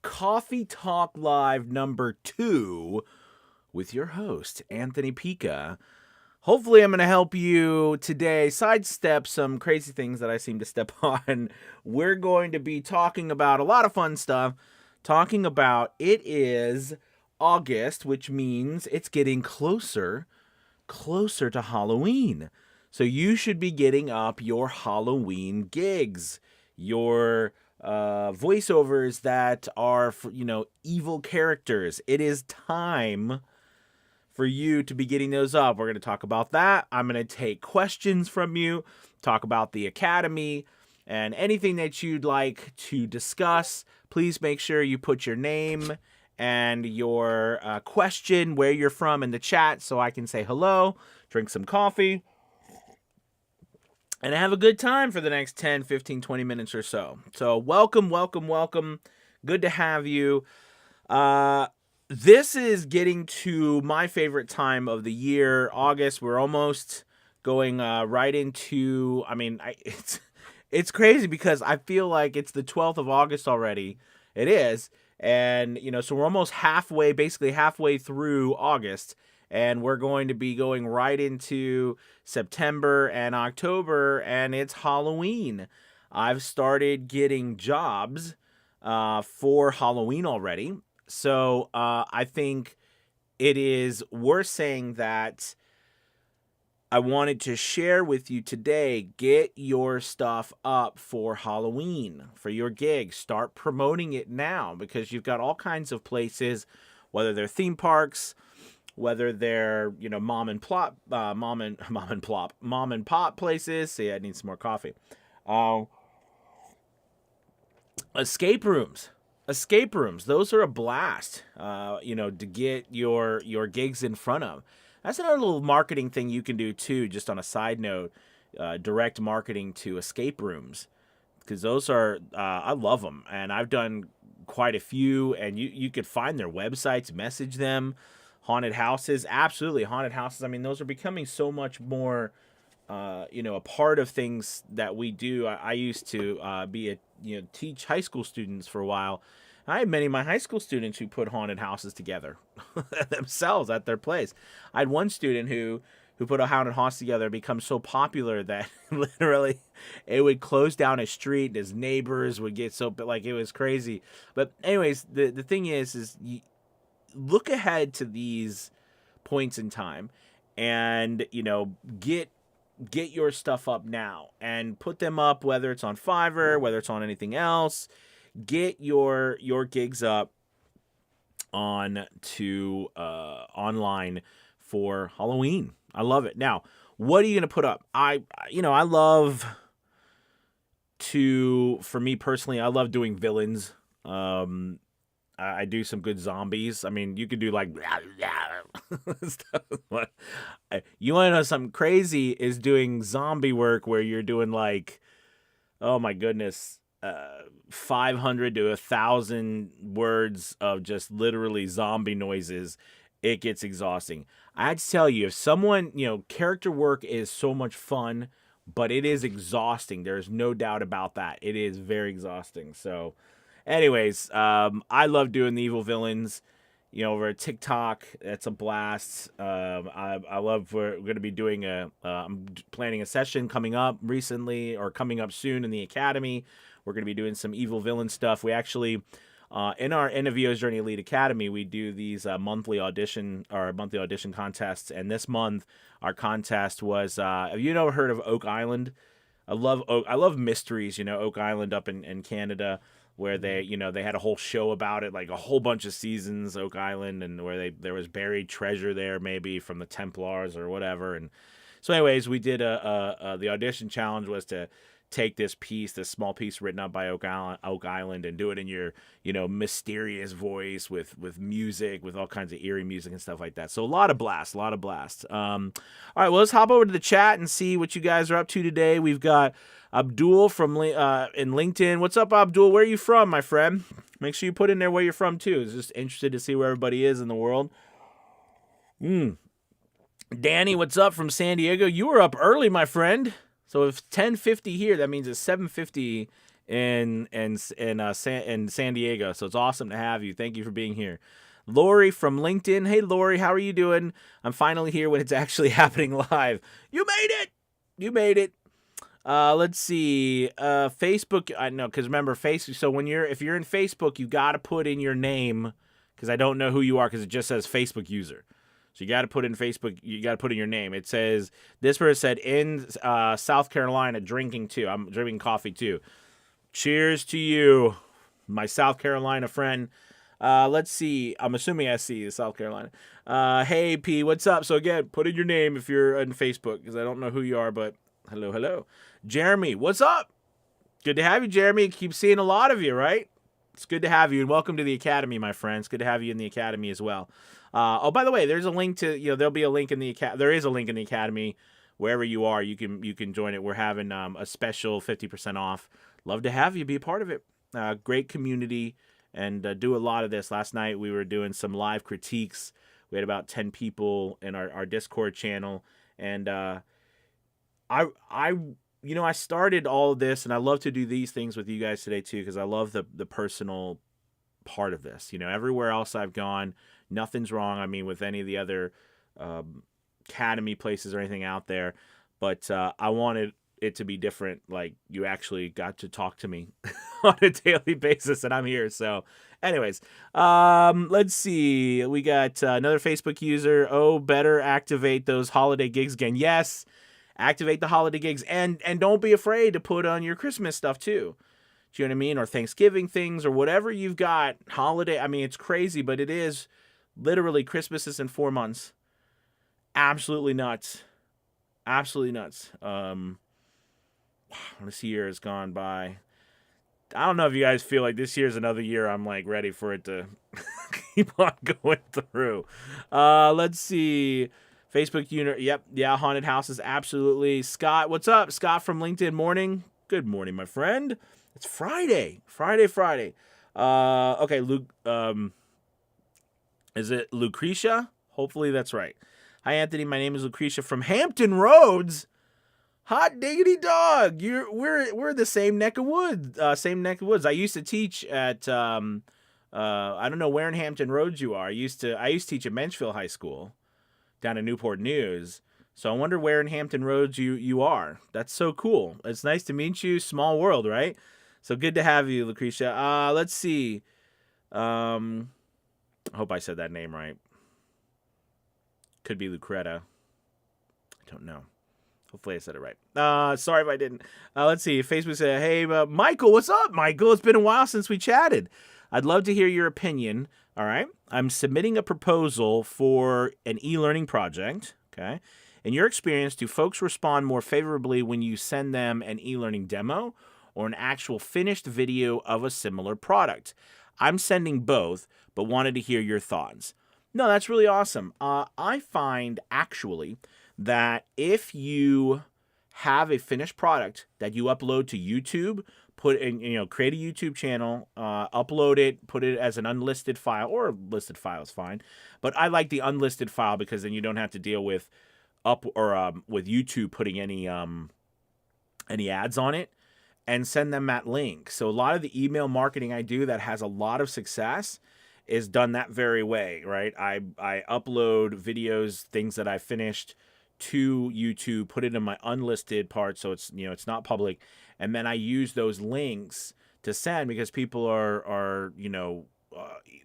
Coffee Talk Live number 2 with your host, Anthony Pica. Hopefully, I'm going to help you today sidestep some crazy things that I seem to step on. We're going to be talking about a lot of fun stuff. Talking about it is August, which means it's getting closer to Halloween. So you should be getting up your Halloween gigs, your voiceovers that are for, evil characters. It is time for you to be getting those up. We're going to talk about that. I'm going to take questions from you, talk about the Academy, and anything that you'd like to discuss. Please make sure you put your name and your question, where you're from, in the chat so I can say hello, drink some coffee, and have a good time for the next 10, 15, 20 minutes or so. So welcome. Good to have you. This is getting to my favorite time of the year, August. We're almost going right into, it's crazy because I feel like it's the 12th of August already. It is. And, so we're almost basically halfway through August. And we're going to be going right into September and October, and it's Halloween. I've started getting jobs for Halloween already. So I think it is worth saying that I wanted to share with you today. Get your stuff up for Halloween, for your gig. Start promoting it now, because you've got all kinds of places, whether they're theme parks, whether they're mom and pop places. See, I need some more coffee. Escape rooms. Those are a blast. To get your gigs in front of. That's another little marketing thing you can do too. Just on a side note, direct marketing to escape rooms, because those are I love them, and I've done quite a few. And you could find their websites, message them. Haunted houses, absolutely, haunted houses. Those are becoming so much more, a part of things that we do. I used to teach high school students for a while. I had many of my high school students who put haunted houses together themselves at their place. I had one student who put a haunted house together and become so popular that literally it would close down a street. His neighbors would get so, it was crazy. But anyways, the thing is look ahead to these points in time and, get your stuff up now and put them up, whether it's on Fiverr, whether it's on anything else. Get your gigs up online for Halloween. I love it. Now, what are you going to put up? I love for me personally, I love doing villains. I do some good zombies. You could do stuff. You want to know something crazy is doing zombie work where you're doing oh my goodness, 500 to 1,000 words of just literally zombie noises. It gets exhausting. I had to tell you, if someone, character work is so much fun, but it is exhausting. There's no doubt about that. It is very exhausting. So anyways, I love doing the evil villains, over TikTok. That's a blast. I love, we're going to be doing I'm planning a session coming up soon in the Academy. We're going to be doing some evil villain stuff. We actually, in our NVO's Journey Elite Academy, we do these monthly audition contests. And this month, our contest was, have you ever heard of Oak Island? I love mysteries, Oak Island up in Canada, where they had a whole show about it, like a whole bunch of seasons, Oak Island, and where there was buried treasure there, maybe from the Templars or whatever. And so anyways, we did the audition challenge was to take this small piece written up by Oak Island and do it in your, mysterious voice with music, with all kinds of eerie music and stuff like that. So a lot of blast. All right, well, let's hop over to the chat and see what you guys are up to today. We've got Abdul from in LinkedIn. What's up, Abdul? Where are you from, my friend? Make sure you put in there where you're from too. It's just interested to see where everybody is in the world. Danny, what's up from San Diego? You were up early, my friend. So if 10:50 here, that means it's 7:50 in San Diego. So it's awesome to have you. Thank you for being here. Lori from LinkedIn. Hey, Lori, how are you doing? I'm finally here when it's actually happening live. You made it. You made it. Let's see. Facebook. I know, because remember, Facebook. So if you're in Facebook, you got to put in your name, because I don't know who you are, because it just says Facebook user. So you got to put in Facebook. You got to put in your name. It says this person said in South Carolina drinking too. I'm drinking coffee too. Cheers to you, my South Carolina friend. Let's see. I'm assuming SC is South Carolina. Hey, P, what's up? So again, put in your name if you're on Facebook, because I don't know who you are, but hello, hello. Jeremy, what's up? Good to have you, Jeremy. Keep seeing a lot of you, right? It's good to have you, and welcome to the Academy, my friends. Good to have you in the Academy as well. Oh, by the way, there's a link to, there'll be a link in the there is a link in the Academy. Wherever you are, you can join it. We're having a special 50% off. Love to have you be a part of it. Great community. And do a lot of this. Last night we were doing some live critiques. We had about 10 people in our Discord channel, and I started all of this, and I love to do these things with you guys today too, because I love the personal part of this. Everywhere else I've gone, nothing's wrong. I mean, with any of the other Academy places or anything out there, but I wanted it to be different. Like, you actually got to talk to me on a daily basis, and I'm here. So anyways, let's see. We got another Facebook user. Oh, better activate those holiday gigs again. Yes, activate the holiday gigs, and don't be afraid to put on your Christmas stuff too. Do you know what I mean? Or Thanksgiving things, or whatever you've got. Holiday. I mean, it's crazy, but it is literally, Christmas is in 4 months. Absolutely nuts. Absolutely nuts. This year has gone by. I don't know if you guys feel like this year's another year I'm like ready for it to keep on going through. Let's see. Facebook unit. Yep. Yeah. Haunted houses. Absolutely. Scott. What's up? Scott from LinkedIn Morning. Good morning, my friend. It's Friday. Friday. Okay. Luke. Is it Lucretia? Hopefully that's right. Hi, Anthony. My name is Lucretia from Hampton Roads. Hot diggity dog! We're the same neck of woods. I used to teach at I don't know where in Hampton Roads you are. I used to teach at Menchville High School down in Newport News. So I wonder where in Hampton Roads you are. That's so cool. It's nice to meet you. Small world, right? So good to have you, Lucretia. Let's see. I hope I said that name right. Could be Lucreta. I don't know. Hopefully I said it right. Sorry if I didn't. Let's see. Facebook said, hey, Michael, what's up, Michael? It's been a while since we chatted. I'd love to hear your opinion. All right. I'm submitting a proposal for an e-learning project. Okay. In your experience, do folks respond more favorably when you send them an e-learning demo or an actual finished video of a similar product? I'm sending both, but wanted to hear your thoughts. No, that's really awesome. I find actually that if you have a finished product that you upload to YouTube, put in, create a YouTube channel, upload it, put it as an unlisted file, or a listed file is fine. But I like the unlisted file because then you don't have to deal with with YouTube putting any ads on it, and send them that link. So a lot of the email marketing I do that has a lot of success is done that very way, right? I upload videos, things that I finished, to YouTube, put it in my unlisted part, so it's it's not public, and then I use those links to send, because people are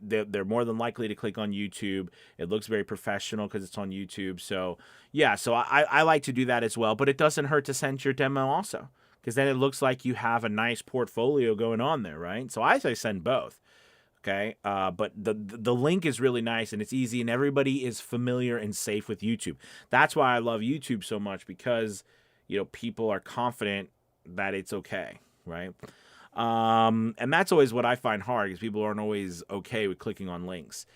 they're more than likely to click on YouTube. It looks very professional because it's on YouTube. So yeah, so I like to do that as well, but it doesn't hurt to send your demo also, because then it looks like you have a nice portfolio going on there, right? So I say send both. Okay, but the link is really nice, and it's easy, and everybody is familiar and safe with YouTube. That's why I love YouTube so much, because people are confident that it's okay, right? And that's always what I find hard, because people aren't always okay with clicking on links.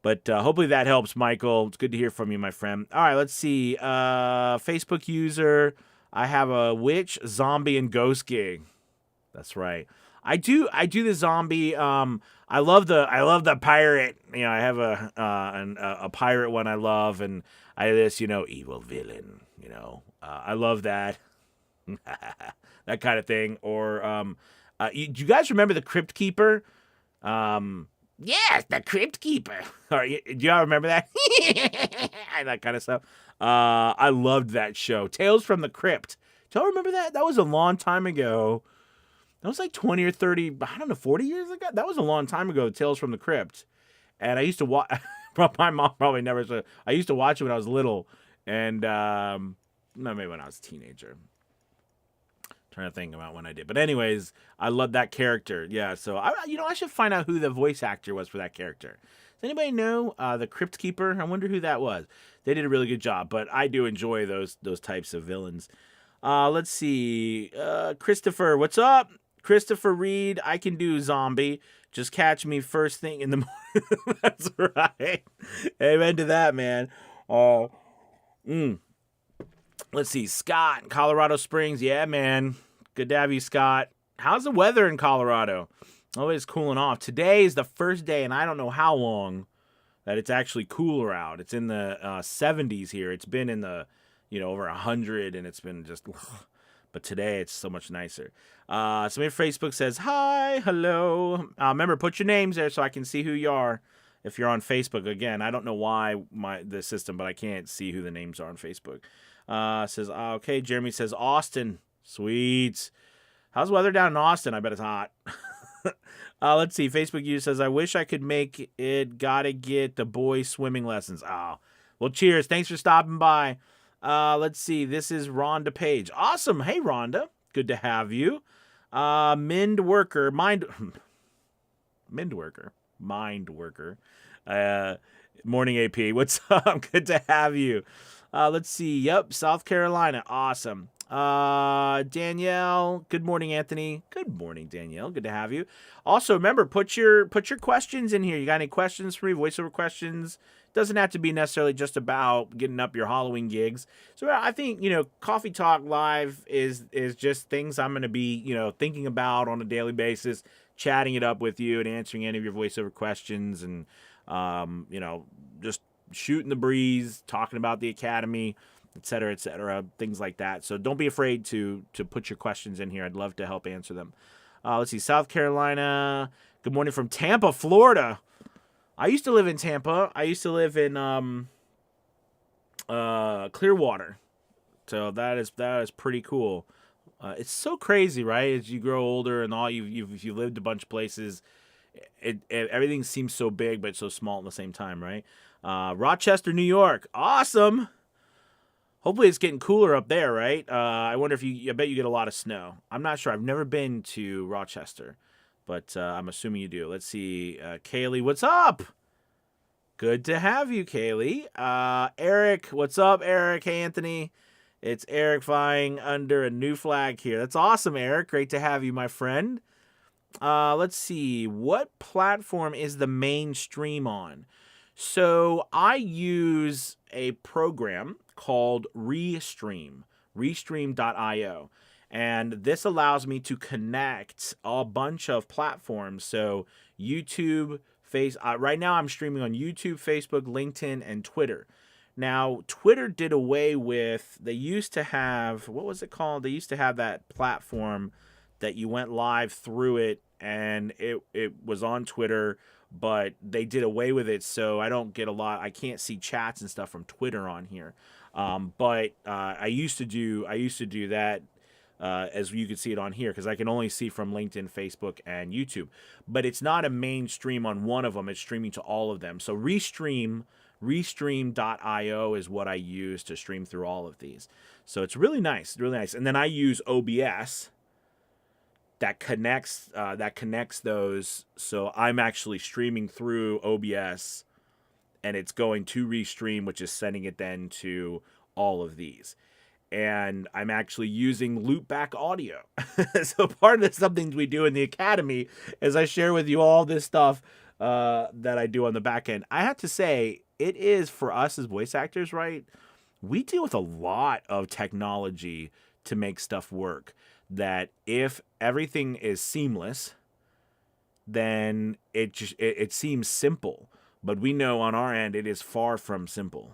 But hopefully that helps, Michael. It's good to hear from you, my friend. All right, let's see. Facebook user, I have a witch, zombie, and ghost gig. That's right. I do the zombie. I love the pirate. I have a pirate one I love, and I have this evil villain. I love that. That kind of thing. Or Do you guys remember the Crypt Keeper? Yes, the Crypt Keeper. Do y'all remember that? That kind of stuff. I loved that show. Tales from the Crypt. Do y'all remember that? That was a long time ago. That was like 20 or 30, I don't know, 40 years ago? That was a long time ago, Tales from the Crypt. And I used to watch, my mom probably never saw it. I used to watch it when I was little. And, maybe when I was a teenager. Trying to think about when I did. But anyways, I love that character. Yeah, so, I should find out who the voice actor was for that character. Does anybody know the Crypt Keeper? I wonder who that was. They did a really good job, but I do enjoy those types of villains. Let's see. Christopher, what's up? Christopher Reed, I can do zombie. Just catch me first thing in the morning. That's right. Amen to that, man. Let's see. Scott in Colorado Springs. Yeah, man. Good to have you, Scott. How's the weather in Colorado? Oh, it's cooling off. Today is the first day, and I don't know how long, that it's actually cooler out. It's in the 70s here. It's been in the, over 100, and it's been just... But today it's so much nicer. Somebody on Facebook says, hi, hello. Remember, put your names there so I can see who you are if you're on Facebook. Again, I don't know why the system, but I can't see who the names are on Facebook. Says, okay, Jeremy says, Austin. Sweet. How's the weather down in Austin? I bet it's hot. Let's see. Facebook user says, I wish I could make it. Gotta get the boys swimming lessons. Oh, well, cheers. Thanks for stopping by. Let's see. This is Rhonda Page. Awesome. Hey, Rhonda. Good to have you. Mind worker. Morning AP. What's up? Good to have you. Let's see. Yep. South Carolina. Awesome. Danielle. Good morning, Anthony. Good morning, Danielle. Good to have you. Also, remember, put your questions in here. You got any questions for me? Voiceover questions. Doesn't have to be necessarily just about getting up your Halloween gigs. So I think, Coffee Talk Live is just things I'm going to be, thinking about on a daily basis, chatting it up with you and answering any of your voiceover questions and, just shooting the breeze, talking about the Academy, et cetera, things like that. So don't be afraid to put your questions in here. I'd love to help answer them. Let's see, South Carolina. Good morning from Tampa, Florida. I used to live in Tampa. I used to live in Clearwater. So that is pretty cool. It's so crazy, right? As you grow older and all you've lived a bunch of places, everything seems so big but so small at the same time, right? Rochester, New York. Awesome. Hopefully it's getting cooler up there, right? I wonder I bet you get a lot of snow. I'm not sure. I've never been to Rochester, but I'm assuming you do. Let's see. Kaylee, what's up? Good to have you, Kaylee. Eric, what's up, Eric? Hey, Anthony. It's Eric flying under a new flag here. That's awesome, Eric. Great to have you, my friend. Let's see. What platform is the main stream on? So I use a program called Restream.io. And this allows me to connect a bunch of platforms. So YouTube, right now I'm streaming on YouTube, Facebook, LinkedIn, and Twitter. Now, Twitter did away with, they used to have, what was it called? They used to have that platform that you went live through it, and it was on Twitter, but they did away with it, so I can't see chats and stuff from Twitter on here. But I used to do that, as you can see it on here, because I can only see from LinkedIn, Facebook, and YouTube. But it's not a mainstream on one of them. It's streaming to all of them. So Restream.io is what I use to stream through all of these. So it's really nice, really nice. And then I use OBS that connects those. So I'm actually streaming through OBS, and it's going to Restream, which is sending it then to all of these. And I'm actually using Loopback audio. So part of the things we do in the Academy is I share with you all this stuff that I do on the back end. I have to say, it is, for us as voice actors, right? We deal with a lot of technology to make stuff work. That if everything is seamless, then it seems simple. But we know on our end it is far from simple.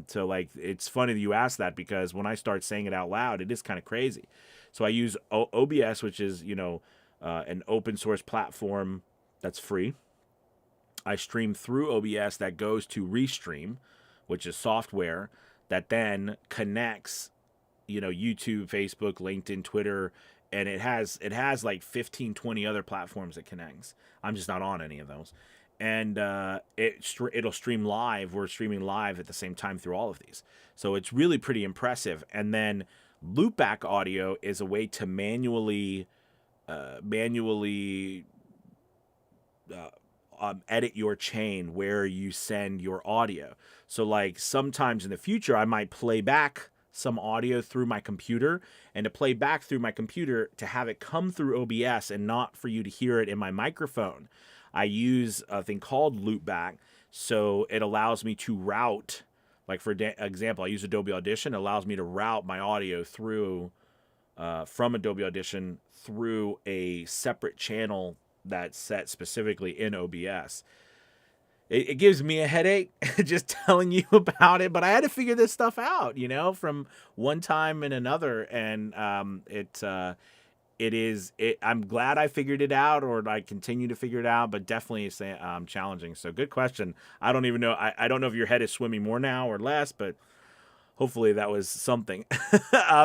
So like, it's funny that you ask that, because when I start saying it out loud, it is kind of crazy. So I use OBS, which is an open source platform that's free. I stream through OBS that goes to Restream, which is software that then connects, YouTube, Facebook, LinkedIn, Twitter, and it has like 15, 20 other platforms it connects. I'm just not on any of those. And it'll stream live. We're streaming live at the same time through all of these. So it's really pretty impressive. And then Loopback audio is a way to manually edit your chain where you send your audio. So like sometimes in the future, I might play back some audio through my computer, and to play back through my computer to have it come through OBS and not for you to hear it in my microphone. I use a thing called Loopback, so it allows me to route, like for example, I use Adobe Audition. It allows me to route my audio through from Adobe Audition through a separate channel that's set specifically in OBS. It gives me a headache just telling you about it, but I had to figure this stuff out, from one time and another, and I'm glad I figured it out, or I continue to figure it out, but definitely it's challenging. So good question. I don't even know. I don't know if your head is swimming more now or less, but hopefully that was something.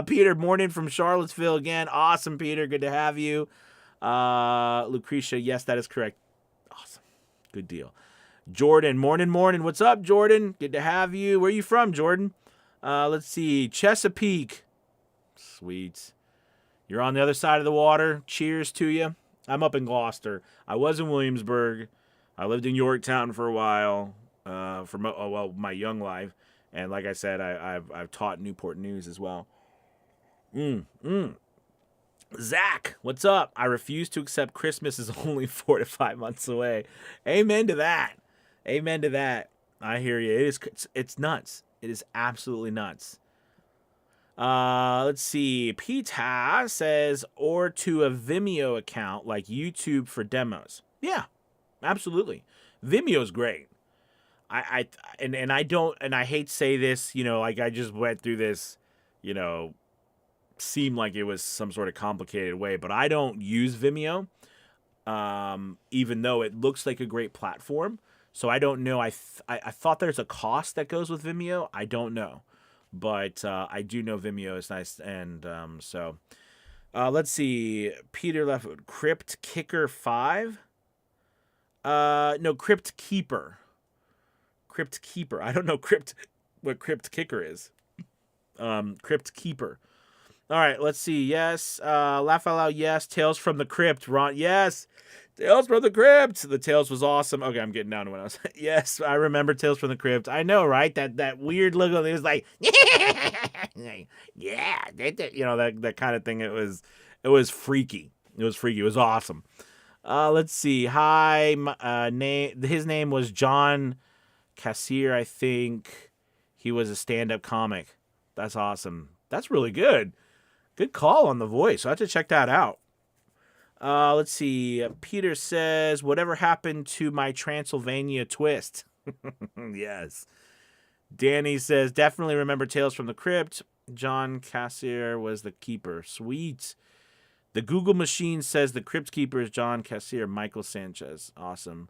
Peter, morning from Charlottesville again. Awesome, Peter. Good to have you. Lucretia, yes, that is correct. Awesome. Good deal. Jordan, morning. What's up, Jordan? Good to have you. Where are you from, Jordan? Let's see. Chesapeake. Sweet. You're on the other side of the water. Cheers to you. I'm up in Gloucester. I was in Williamsburg. I lived in Yorktown for a while, for my young life. And like I said, I've taught Newport News as well. Zach, what's up? I refuse to accept Christmas is only 4 to 5 months away. Amen to that. Amen to that. I hear you. It's nuts. It is absolutely nuts. Let's see. Pica says, or to a Vimeo account like YouTube for demos. Yeah, absolutely. Vimeo's great. I hate to say this, like I just went through this, seemed like it was some sort of complicated way, but I don't use Vimeo, even though it looks like a great platform. So I don't know. I thought there's a cost that goes with Vimeo. I don't know, but I do know Vimeo is nice, and so let's see. Peter left with Crypt Kicker 5. No, Crypt Keeper. Crypt Keeper. I don't know what Crypt Kicker is. Crypt Keeper. All right, let's see. Yes. Laugh out loud. Yes. Tales from the Crypt. Ron. Yes. Tales from the Crypt. The Tales was awesome. Okay, I'm getting down to what I was. Yes, I remember Tales from the Crypt. I know, right? That weird look on it was like, yeah, that kind of thing. It was freaky. It was freaky. It was awesome. Let's see. Hi. His name was John Cassier, I think. He was a stand-up comic. That's awesome. That's really good. Good call on the voice. I'll have to check that out. Let's see. Peter says, whatever happened to my Transylvania twist? Yes. Danny says, definitely remember Tales from the Crypt. John Cassier was the keeper. Sweet. The Google machine says the Crypt Keeper is John Cassier, Michael Sanchez. Awesome.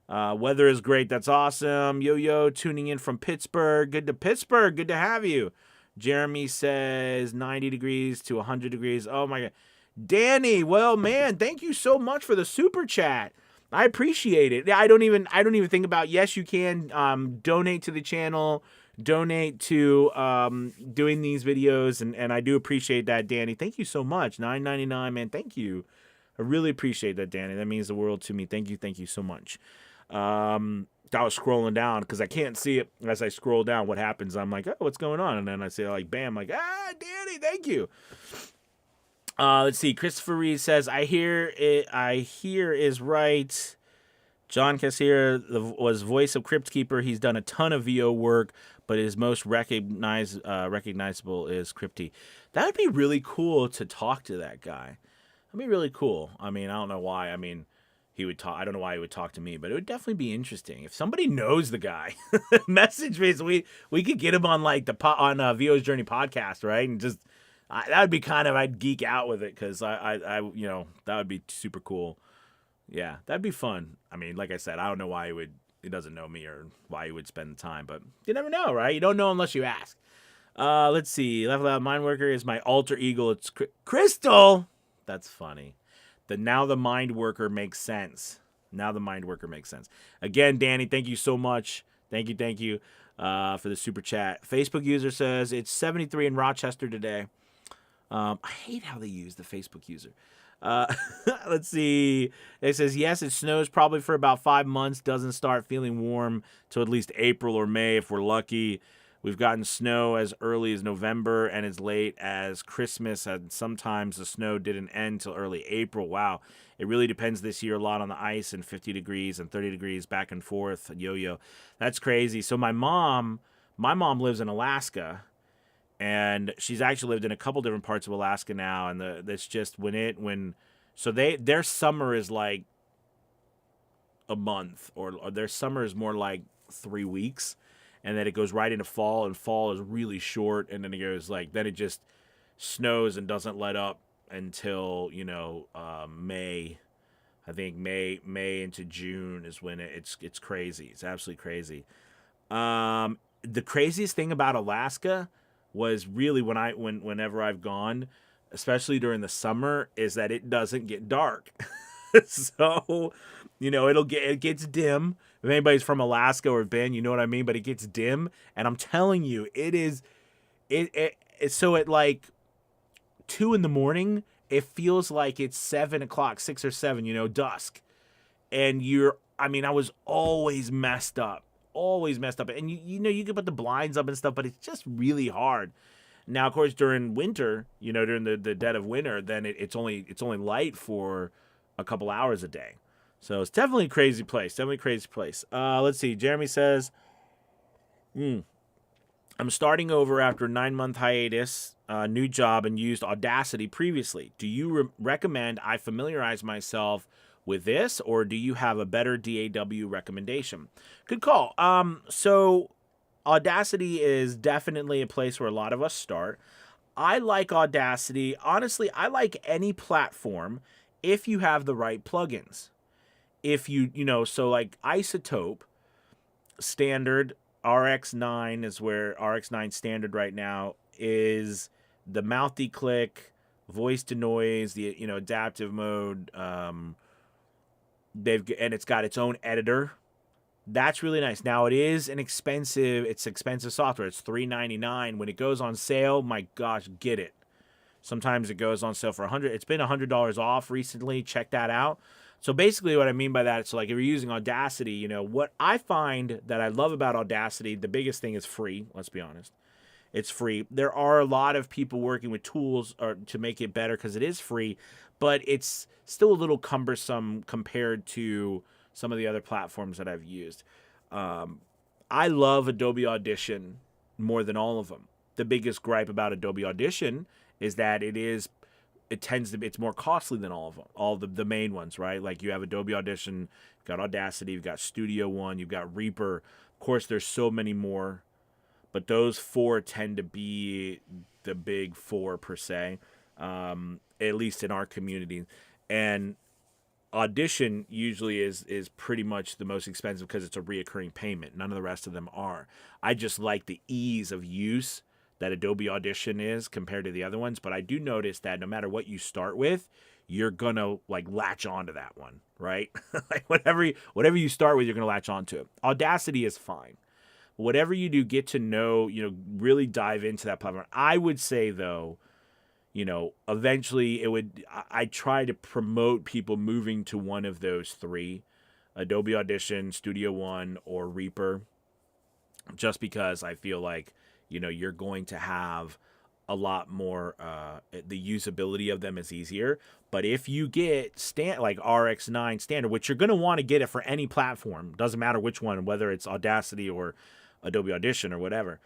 Weather is great. That's awesome. Yo, tuning in from Pittsburgh. Good to Pittsburgh. Good to have you. Jeremy says 90 degrees to 100 degrees. Oh, my God. Danny, well, man, thank you so much for the super chat. I appreciate it. I don't even think about, yes, you can donate to the channel, donate to doing these videos, and I do appreciate that, Danny. Thank you so much. $9.99, man. Thank you. I really appreciate that, Danny. That means the world to me. Thank you so much. I was scrolling down because I can't see it as I scroll down what happens. I'm like, oh, what's going on? And then I say, like, bam, like, Danny, thank you. Let's see. Christopher Reed says, I hear is right. John Cassier was voice of Crypt Keeper. He's done a ton of VO work, but his most recognizable is Crypty. That would be really cool to talk to that guy. That'd be really cool. I mean, I don't know why. I mean, he would talk. I don't know why he would talk to me, but it would definitely be interesting if somebody knows the guy. Message me so we could get him on like on VO's Journey podcast, right? And just That would be kind of, I'd geek out with it because that would be super cool. Yeah, that'd be fun. I mean, like I said, I don't know why he doesn't know me or why he would spend the time, but you never know, right? You don't know unless you ask. Let's see. Level Out Mind Worker is my alter ego. It's Crystal. That's funny. Now the Mind Worker makes sense. Now the Mind Worker makes sense. Again, Danny, thank you so much. Thank you for the super chat. Facebook user says it's 73 in Rochester today. I hate how they use the Facebook user. Let's see. It says, yes, it snows probably for about 5 months. Doesn't start feeling warm till at least April or May if we're lucky. We've gotten snow as early as November and as late as Christmas. And sometimes the snow didn't end till early April. Wow. It really depends this year a lot on the ice and 50 degrees and 30 degrees back and forth. Yo-yo. That's crazy. So my mom lives in Alaska. And she's actually lived in a couple different parts of Alaska now, and that's just their summer is like a month, or their summer is more like 3 weeks, and then it goes right into fall, and fall is really short, and then it goes then it just snows and doesn't let up until May. I think May into June is when it's crazy. It's absolutely crazy. The craziest thing about Alaska was really whenever I've gone, especially during the summer, is that it doesn't get dark. So, it gets dim. If anybody's from Alaska or been, you know what I mean, but it gets dim, and I'm telling you, it's so at like 2 a.m, it feels like it's 7 o'clock, 6 or 7, dusk. And I was always messed up. And you can put the blinds up and stuff, but it's just really hard. Now, of course, during winter, during the dead of winter, then it's only light for a couple hours a day. So it's definitely a crazy place. Let's see. Jeremy says, I'm starting over after a 9-month hiatus, new job, and used Audacity previously. Do you recommend I familiarize myself with this, or do you have a better DAW recommendation? Good call. So Audacity is definitely a place where a lot of us start. I like Audacity. Honestly, I like any platform if you have the right plugins. If so like Isotope standard, RX9 is where RX9 standard right now is the mouthy click, voice to noise, the adaptive mode. It's got its own editor. That's really nice. Now it's expensive software. It's $399. When it goes on sale, my gosh, get it. Sometimes it goes on sale for $100. It's been $100 off recently. Check that out. So basically what I mean by that, so like if you're using Audacity, what I find that I love about Audacity, the biggest thing is free. Let's be honest. It's free. There are a lot of people working with tools to make it better because it is free, but it's still a little cumbersome compared to some of the other platforms that I've used. I love Adobe Audition more than all of them. The biggest gripe about Adobe Audition is that it's more costly than all of them, all the main ones, right? Like you have Adobe Audition, you've got Audacity, you've got Studio One, you've got Reaper. Of course, there's so many more, but those 4 tend to be the big 4 per se, at least in our community. And Audition usually is pretty much the most expensive because it's a reoccurring payment. None of the rest of them are. I just like the ease of use that Adobe Audition is compared to the other ones, but I do notice that no matter what you start with, you're gonna latch onto that one, right? Like whatever you start with, you're gonna latch onto it. Audacity is fine. Whatever you do, get to know, really dive into that platform. I would say though, eventually I try to promote people moving to one of those 3, Adobe Audition, Studio One, or Reaper, just because I feel like, you're going to have a lot more, the usability of them is easier. But if you get like RX9 standard, which you're going to want to get it for any platform, doesn't matter which one, whether it's Audacity or Adobe Audition or whatever,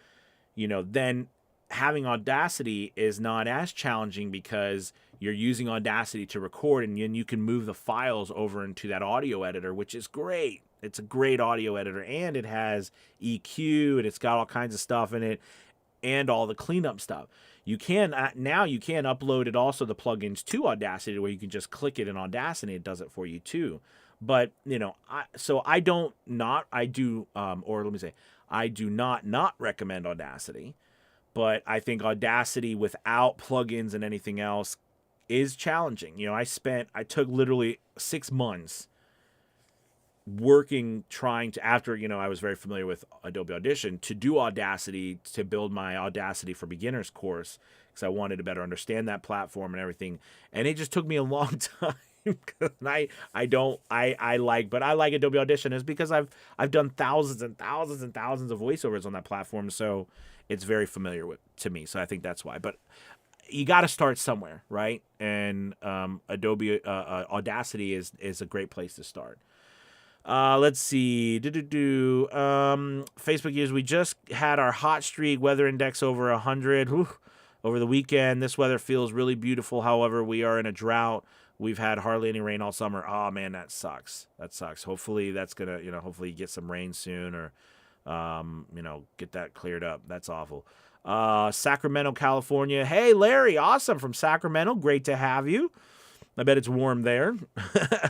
then having Audacity is not as challenging because you're using Audacity to record, and then you can move the files over into that audio editor, which is great. It's a great audio editor, and it has EQ, and it's got all kinds of stuff in it. and all the cleanup stuff. You can now you can upload it also the plugins to Audacity where you can just click it in Audacity. It does it for you too. But I do not recommend Audacity. But I think Audacity without plugins and anything else is challenging. I took literally 6 months working trying to, after I was very familiar with Adobe Audition, to do Audacity, to build my Audacity for Beginners course, because I wanted to better understand that platform and everything. And it just took me a long time. I like Adobe Audition is because I've done thousands and thousands and thousands of voiceovers on that platform, so it's very familiar to me. So I think that's why. But you got to start somewhere, right? And Adobe Audacity is a great place to start. Let's see. Facebook users, we just had our hot streak weather index over 100 over the weekend. This weather feels really beautiful. However, we are in a drought. We've had hardly any rain all summer. Oh man, that sucks. Hopefully that's gonna, hopefully you get some rain soon, or get that cleared up. That's awful. Sacramento, California. Hey, Larry, awesome, from Sacramento. Great to have you. I bet it's warm there.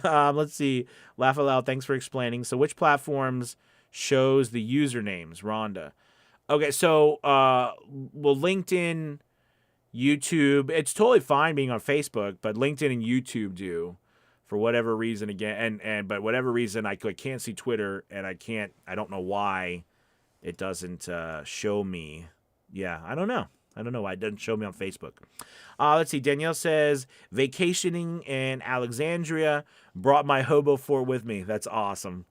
Let's see. Laugh Aloud, thanks for explaining. So which platforms shows the usernames, Rhonda? Okay, so LinkedIn, YouTube, it's totally fine being on Facebook, but LinkedIn and YouTube do, for whatever reason, again, but whatever reason, I can't see Twitter, and I don't know why it doesn't show me. Yeah, I don't know why it doesn't show me on Facebook. Let's see. Danielle says, vacationing in Alexandria, brought my hobo fort with me. That's awesome.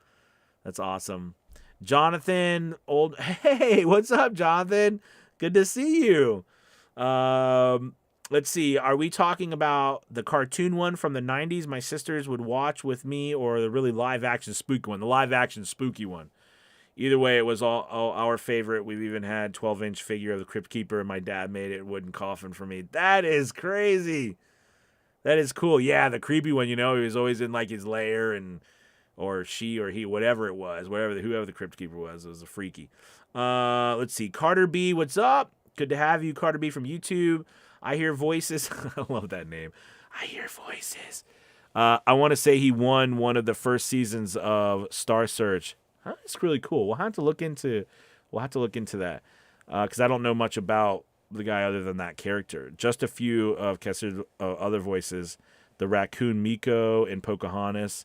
Jonathan, hey, what's up, Jonathan? Good to see you. Let's see. Are we talking about the cartoon one from the 90s my sisters would watch with me, or the really live-action spooky one? The live-action spooky one. Either way, it was all our favorite. We've even had 12-inch figure of the Crypt Keeper, and my dad made it wooden coffin for me. That is crazy. That is cool. Yeah, the creepy one, he was always in like his lair, or she or he, whatever it was, whoever the Crypt Keeper was, it was a freaky. Let's see. Carter B, what's up? Good to have you, Carter B from YouTube. I hear voices. I love that name. I hear voices. I want to say he won one of the first seasons of Star Search. That's really cool. We'll have to look into that, because I don't know much about the guy other than that character. Just a few of Kessler's other voices: the raccoon Miko in Pocahontas,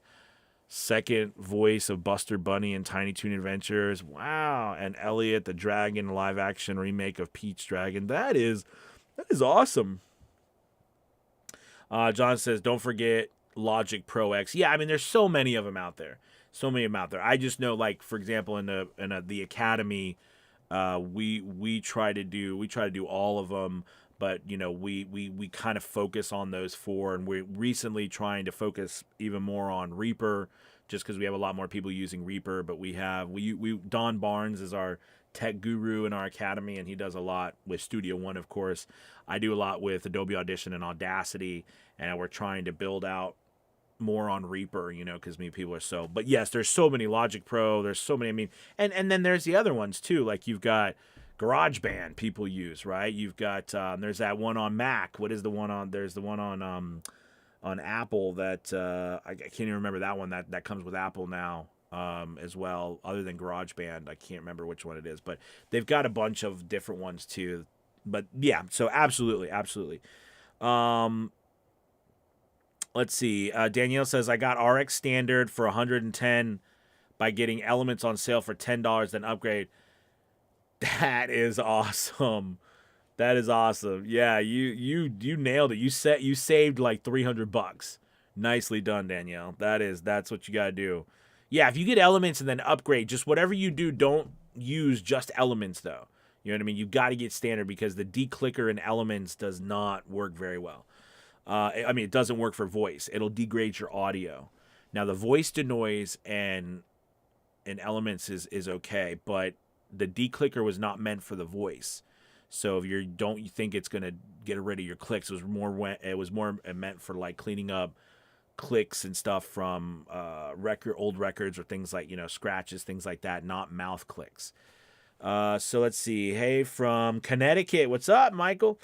second voice of Buster Bunny in Tiny Toon Adventures. Wow, and Elliot the dragon, live action remake of Pete's Dragon. That is awesome. John says, don't forget Logic Pro X. Yeah, I mean, there's so many of them out there. I just know, like, for example, in the Academy, we try to do all of them, but we kind of focus on those 4, and we're recently trying to focus even more on Reaper, just because we have a lot more people using Reaper. But we Don Barnes is our tech guru in our Academy, and he does a lot with Studio One, of course. I do a lot with Adobe Audition and Audacity, and we're trying to build out more on Reaper, because people are so. But yes, there's so many. Logic Pro, there's so many. I mean, and then there's the other ones too. Like, you've got GarageBand people use, right? You've got there's that one on Mac. What is the one on? There's the one on Apple that I can't even remember that one that comes with Apple now as well. Other than GarageBand, I can't remember which one it is. But they've got a bunch of different ones too. But yeah, so absolutely. Let's see. Danielle says, I got RX Standard for $110 by getting Elements on sale for $10, then upgrade. That is awesome. Yeah, you nailed it. You saved like $300. Nicely done, Danielle. That's what you gotta do. Yeah, if you get Elements and then upgrade, just whatever you do, don't use just Elements though. You know what I mean? You got to get Standard, because the declicker in Elements does not work very well. I mean, it doesn't work for voice. It'll degrade your audio. Now, the voice denoise and Elements is okay, but the declicker was not meant for the voice. So if you think it's gonna get rid of your clicks, it was more meant for like cleaning up clicks and stuff from old records or things like scratches, things like that, not mouth clicks. So let's see. Hey, from Connecticut. What's up, Michael?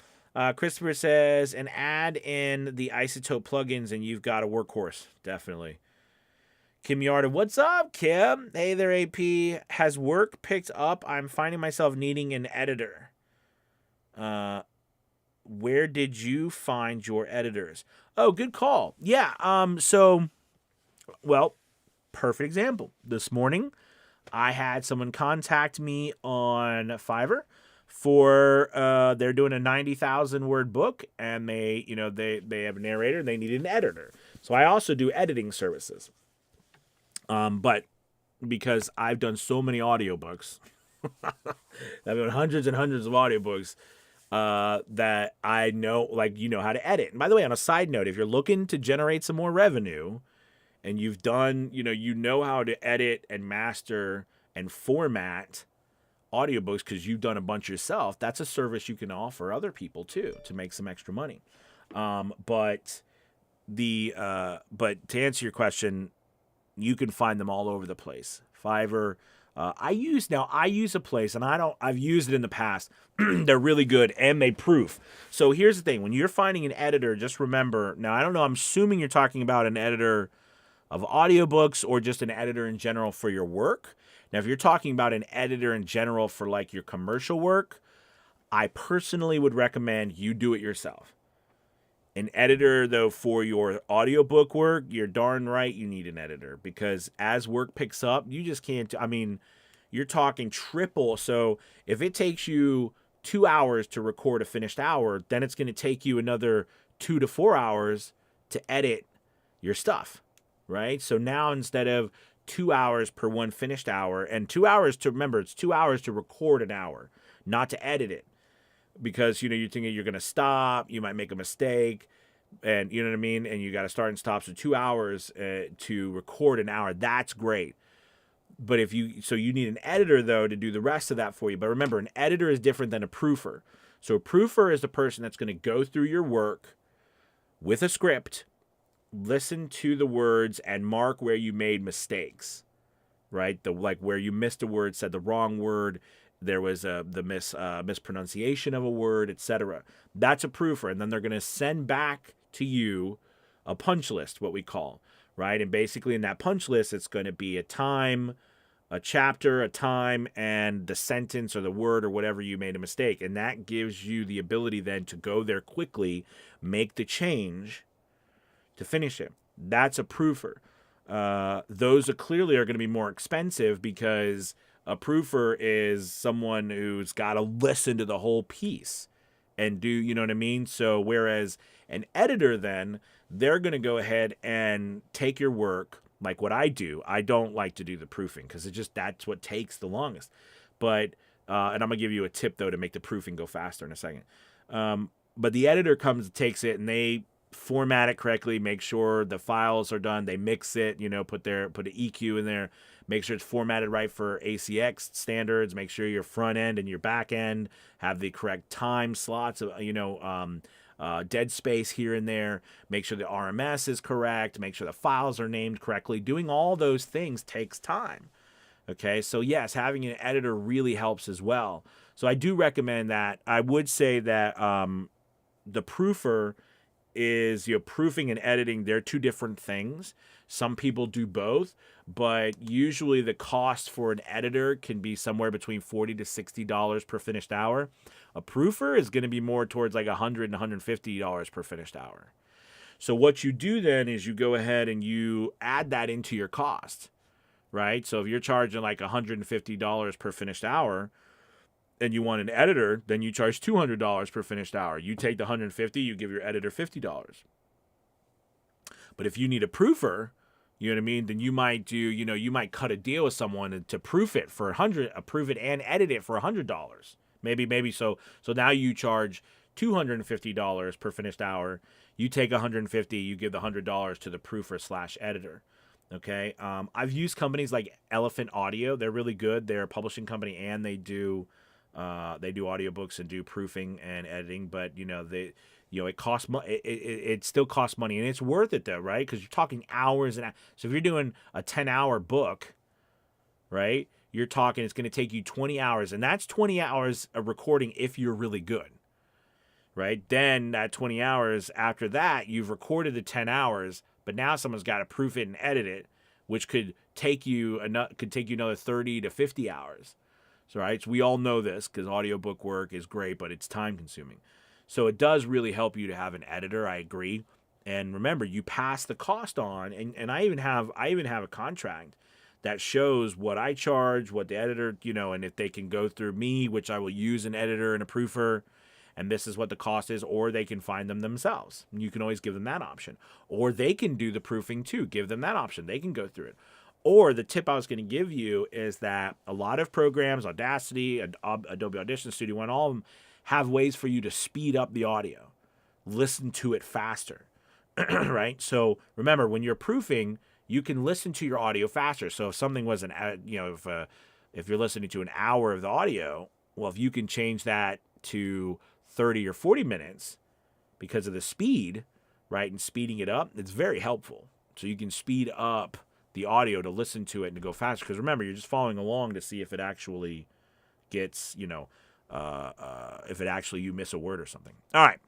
Christopher says, and add in the isotope plugins and you've got a workhorse. Definitely. Kim Yarda, what's up, Kim? Hey there, AP. Has work picked up? I'm finding myself needing an editor. Where did you find your editors? Oh, good call. Yeah. Well, perfect example. This morning, I had someone contact me on Fiverr for they're doing a 90,000 word book, and they have a narrator and they need an editor. So I also do editing services. But because I've done so many audiobooks, I've done hundreds and hundreds of audiobooks, that I know, like, how to edit. And by the way, on a side note, if you're looking to generate some more revenue and you've done, you know how to edit and master and format audiobooks because you've done a bunch yourself, that's a service you can offer other people too to make some extra money. But to answer your question, you can find them all over the place. Fiverr. I use a place, and I've used it in the past. They're really good and they proof. So here's the thing. When you're finding an editor, just remember, now I don't know, I'm assuming you're talking about an editor of audiobooks or just an editor in general for your work. Now, if you're talking about an editor in general for like your commercial work, I personally would recommend you do it yourself. An editor, though, for your audiobook work, you're darn right you need an editor, because as work picks up, you just can't. I mean, you're talking triple. So if it takes you 2 hours to record a finished hour, then it's going to take you another 2 to 4 hours to edit your stuff, right? So now instead of 2 hours per one finished hour, and 2 hours to remember, it's 2 hours to record an hour, not to edit it. Because, you're thinking you're going to stop, you might make a mistake, and you know what I mean? And you got to start and stop. So 2 hours to record an hour, that's great. But you need an editor, though, to do the rest of that for you. But remember, an editor is different than a proofer. So a proofer is the person that's going to go through your work with a script, listen to the words, and mark where you made mistakes, right? Like where you missed a word, said the wrong word, there was the mispronunciation of a word, etc. That's a proofer. And then they're going to send back to you a punch list, what we call, right? And basically in that punch list, it's going to be a time, a chapter, a time, and the sentence or the word or whatever you made a mistake. And that gives you the ability then to go there quickly, make the change to finish it. That's a proofer. Those clearly are going to be more expensive because a proofer is someone who's got to listen to the whole piece and do, you know what I mean? So whereas an editor, then they're going to go ahead and take your work, like what I do. I don't like to do the proofing because that's what takes the longest. But and I'm gonna give you a tip though to make the proofing go faster in a second. But the editor takes it, and they format it correctly, make sure the files are done, they mix it, put an EQ in there, make sure it's formatted right for ACX standards, make sure your front end and your back end have the correct time slots, dead space here and there, make sure the RMS is correct, make sure the files are named correctly. Doing all those things takes time. Okay, so yes, having an editor really helps as well. So I do recommend that. I would say that the proofer is, proofing and editing, they're two different things. Some people do both, but usually the cost for an editor can be somewhere between $40 to $60 per finished hour. A proofer is going to be more towards like $100 and $150 per finished hour. So what you do then is you go ahead and you add that into your cost, right? So if you're charging like $150 per finished hour, and you want an editor, then you charge $200 per finished hour. You take the $150, you give your editor $50. But if you need a proofer, you know what I mean, then you might do, you might cut a deal with someone to proof it for proof it and edit it for $100. Maybe so. So now you charge $250 per finished hour. You take $150, you give the $100 to the proofer / editor. Okay. I've used companies like Elephant Audio. They're really good. They're a publishing company, and they do audiobooks and do proofing and editing, but it costs money. It still costs money, and it's worth it though, right? Because you're talking hours and hours. So if you're doing a 10-hour book, right, you're talking it's going to take you 20 hours, and that's 20 hours of recording if you're really good, right? Then that 20 hours after that, you've recorded the 10 hours, but now someone's got to proof it and edit it, which could take you another 30 to 50 hours. So, right, so we all know this because audiobook work is great, but it's time consuming. So it does really help you to have an editor. I agree. And remember, you pass the cost on, and I even have a contract that shows what I charge, what the editor, and if they can go through me, which I will use an editor and a proofer, and this is what the cost is, or they can find them themselves. You can always give them that option. Or they can do the proofing too. Give them that option. They can go through it. Or the tip I was going to give you is that a lot of programs, Audacity, Adobe Audition, Studio One, all of them have ways for you to speed up the audio. Listen to it faster, right? So remember, when you're proofing, you can listen to your audio faster. So if something was if you're listening to an hour of the audio, well, if you can change that to 30 or 40 minutes because of the speed, right, and speeding it up, it's very helpful. So you can speed up the audio to listen to it and to go faster. Because remember, you're just following along to see if it actually gets, if it actually you miss a word or something. All right.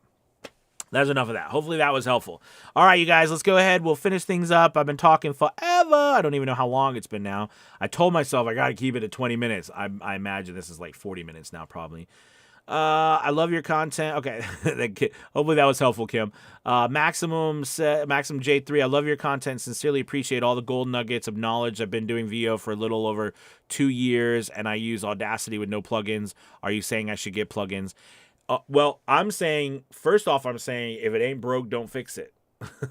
That's enough of that. Hopefully that was helpful. All right, you guys, let's go ahead. We'll finish things up. I've been talking forever. I don't even know how long it's been now. I told myself I got to keep it at 20 minutes. I imagine this is like 40 minutes now, probably. I love your content. Okay. Hopefully that was helpful, Kim. Maximum J3. I love your content. Sincerely appreciate all the gold nuggets of knowledge. I've been doing VO for a little over 2 years, and I use Audacity with no plugins. Are you saying I should get plugins? Well, first off, I'm saying if it ain't broke, don't fix it.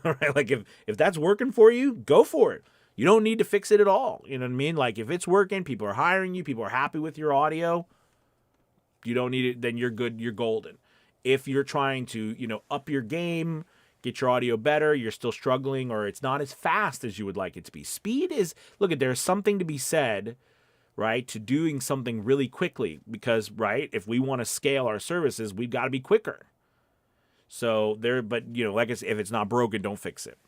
Right? Like if that's working for you, go for it. You don't need to fix it at all. You know what I mean? Like if it's working, people are hiring you, people are happy with your audio, you don't need it, then you're good, you're golden. If you're trying to, up your game, get your audio better, you're still struggling, or it's not as fast as you would like it to be. Speed is, there's something to be said, right, to doing something really quickly, because, right, if we want to scale our services, we've got to be quicker. So like I said, if it's not broken, don't fix it.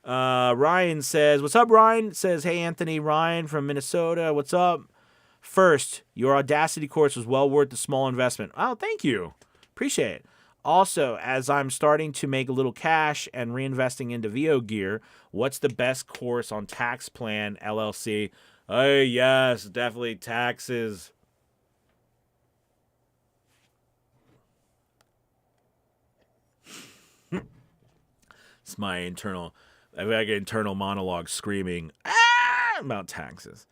Ryan says, what's up, Ryan? Says, hey, Anthony, Ryan from Minnesota. What's up? First, your Audacity course was well worth the small investment. Oh, thank you. Appreciate it. Also, as I'm starting to make a little cash and reinvesting into VO gear, what's the best course on tax plan LLC? Oh, yes, definitely taxes. It's my internal monologue screaming about taxes.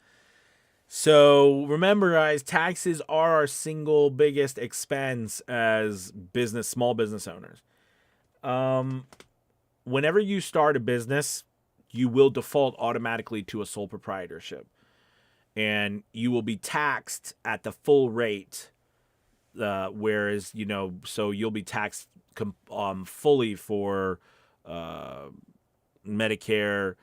So remember, guys, taxes are our single biggest expense as small business owners. Whenever you start a business, you will default automatically to a sole proprietorship, and you will be taxed at the full rate. Whereas, so you'll be taxed fully for Medicare,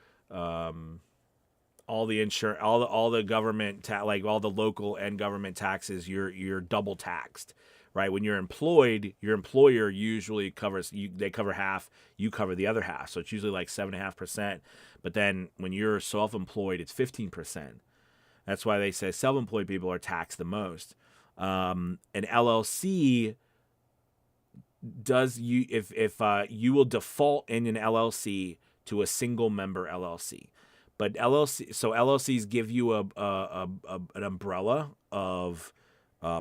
all the insurance, all the government, like all the local and government taxes, you're double taxed, right? When you're employed, your employer usually covers you; they cover half, you cover the other half, so it's usually like 7.5%. But then when you're self-employed, it's 15%. That's why they say self-employed people are taxed the most. An LLC does you will default in an LLC to a single member LLC. But LLCs give you an umbrella of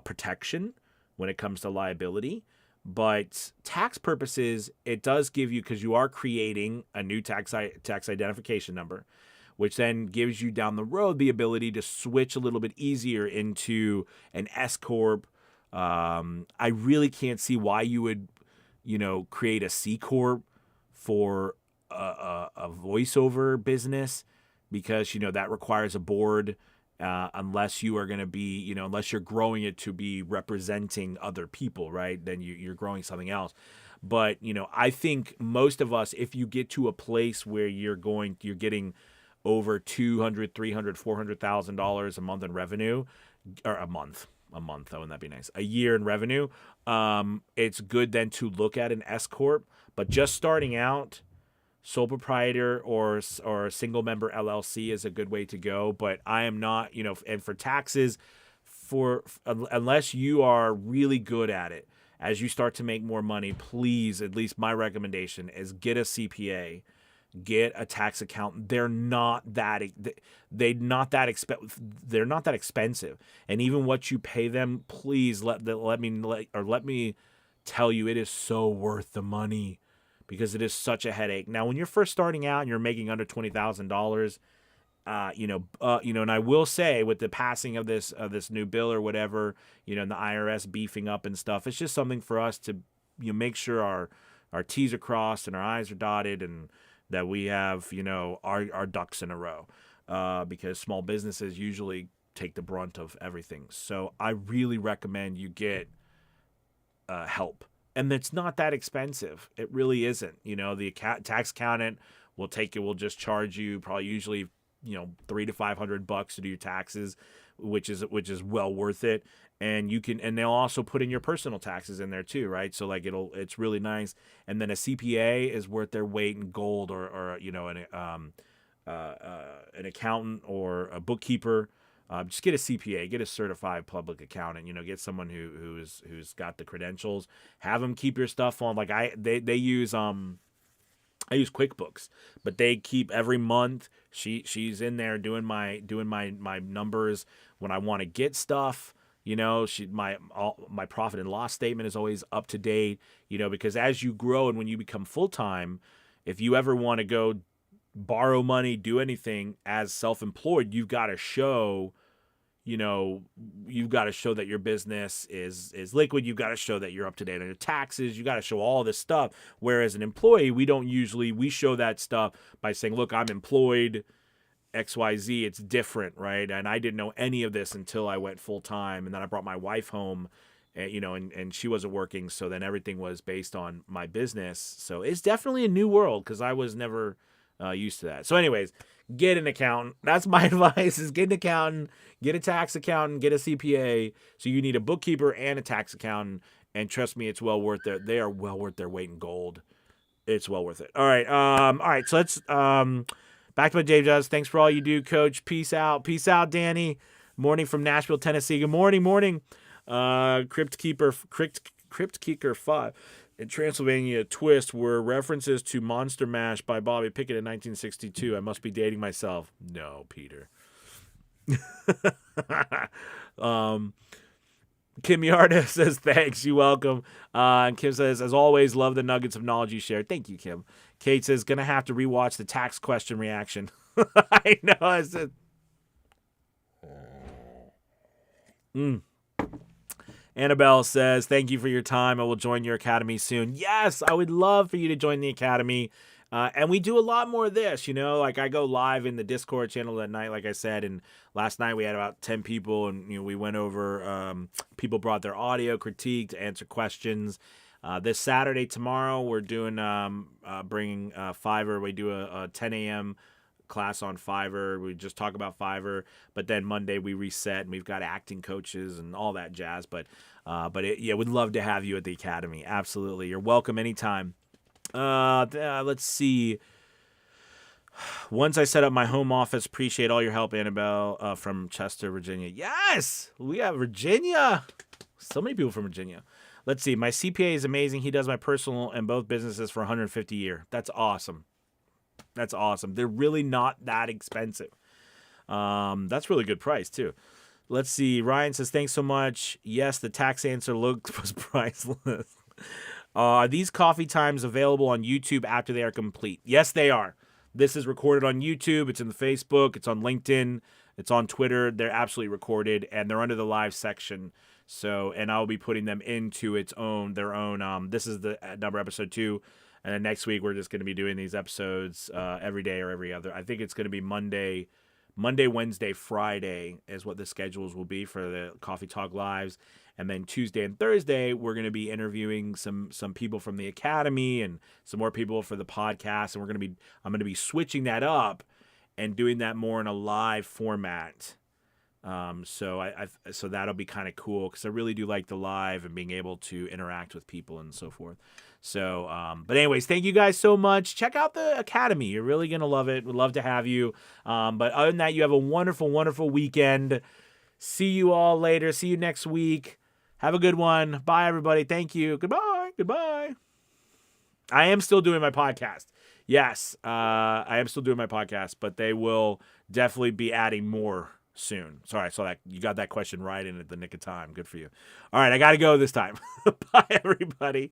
protection when it comes to liability. But tax purposes, it does give you, because you are creating a new tax identification number, which then gives you down the road the ability to switch a little bit easier into an S corp. I really can't see why you would, create a C corp for a voiceover business, because that requires a board, unless you are going to be, unless you're growing it to be representing other people, right? Then you're growing something else. But I think most of us, if you get to a place where you're getting over $200,000, $300,000, $400,000 a month in revenue, or a month, wouldn't that be nice? A year in revenue, it's good then to look at an S corp. But just starting out, sole proprietor or a single member LLC is a good way to go. But I am not, and for taxes, unless you are really good at it, as you start to make more money, please, at least my recommendation is get a CPA, get a tax accountant. They're not that expensive. And even what you pay them, please let me tell you, it is so worth the money, because it is such a headache. Now, when you're first starting out and you're making under $20,000, and I will say, with the passing of this new bill or whatever, and the IRS beefing up and stuff, it's just something for us to make sure our T's are crossed and our I's are dotted, and that we have our ducks in a row, because small businesses usually take the brunt of everything. So I really recommend you get help, and it's not that expensive. It really isn't. The tax accountant will just charge you probably usually $300 to $500 to do your taxes, which is well worth it. And they'll also put in your personal taxes in there too, right? So like it's really nice. And then a CPA is worth their weight in gold, or an accountant or a bookkeeper. Just get a CPA, get a certified public accountant. Get someone who's got the credentials. Have them keep your stuff on. Like they use I use QuickBooks, but they keep every month. She's in there doing my numbers when I want to get stuff. My profit and loss statement is always up to date. Because as you grow and when you become full time, if you ever want to go borrow money, do anything as self-employed, you've got to show. You've got to show that your business is liquid. You've got to show that you're up to date on your taxes. You got to show all this stuff. Whereas an employee, we show that stuff by saying, look, I'm employed, XYZ. It's different, right? And I didn't know any of this until I went full time. And then I brought my wife home, and she wasn't working. So then everything was based on my business. So it's definitely a new world, because I was never used to that. So anyways, get an accountant. That's my advice, is get an accountant, get a tax accountant, get a CPA. So you need a bookkeeper and a tax accountant. And trust me, it's well worth it. They are well worth their weight in gold. It's well worth it. All right. So let's, back to what Dave does. Thanks for all you do, Coach. Peace out, Danny. Morning from Nashville, Tennessee. Good morning. Crypt Keeper 5. In Transylvania, Twist were references to Monster Mash by Bobby Pickett in 1962. I must be dating myself. No, Peter. Kim Yarda says, thanks. You're welcome. And Kim says, as always, love the nuggets of knowledge you shared. Thank you, Kim. Kate says, gonna have to rewatch the tax question reaction. I know. I said, Annabelle says, thank you for your time. I will join your academy soon. Yes, I would love for you to join the academy. And we do a lot more of this, like I go live in the Discord channel at night, like I said. And last night we had about 10 people, and, we went over, people brought their audio critique to answer questions. This Saturday, tomorrow, we're doing, bringing Fiverr. We do a 10 a.m. class on Fiverr. We just talk about Fiverr, but then Monday we reset, and we've got acting coaches and all that jazz. But we'd love to have you at the academy. Absolutely, you're welcome anytime. Let's see. Once I set up my home office, appreciate all your help, Annabelle, from Chester, Virginia. Yes, we have Virginia. So many people from Virginia. Let's see. My CPA is amazing. He does my personal and both businesses for $150 a year. That's awesome. They're really not that expensive. That's really good price too. Let's see. Ryan says, thanks so much. Yes, the tax answer was priceless. Are these coffee times available on YouTube after they are complete? Yes, they are. This is recorded on YouTube. It's in the Facebook. It's on LinkedIn. It's on Twitter. They're absolutely recorded, and they're under the live section. So, and I'll be putting them into their own. This is the number episode 2. And then next week, we're just going to be doing these episodes every day or every other. I think it's going to be Monday, Wednesday, Friday is what the schedules will be for the Coffee Talk Lives. And then Tuesday and Thursday, we're going to be interviewing some people from the academy and some more people for the podcast. And I'm going to be switching that up and doing that more in a live format. So that'll be kind of cool because I really do like the live and being able to interact with people and so forth. So, but anyways, thank you guys so much. Check out the Academy. You're really going to love it. We'd love to have you. But other than that, you have a wonderful, wonderful weekend. See you all later. See you next week. Have a good one. Bye, everybody. Thank you. Goodbye. Goodbye. I am still doing my podcast. Yes, I am still doing my podcast, but they will definitely be adding more soon. Sorry, I saw that. You got that question right in at the nick of time. Good for you. All right, I got to go this time. Bye, everybody.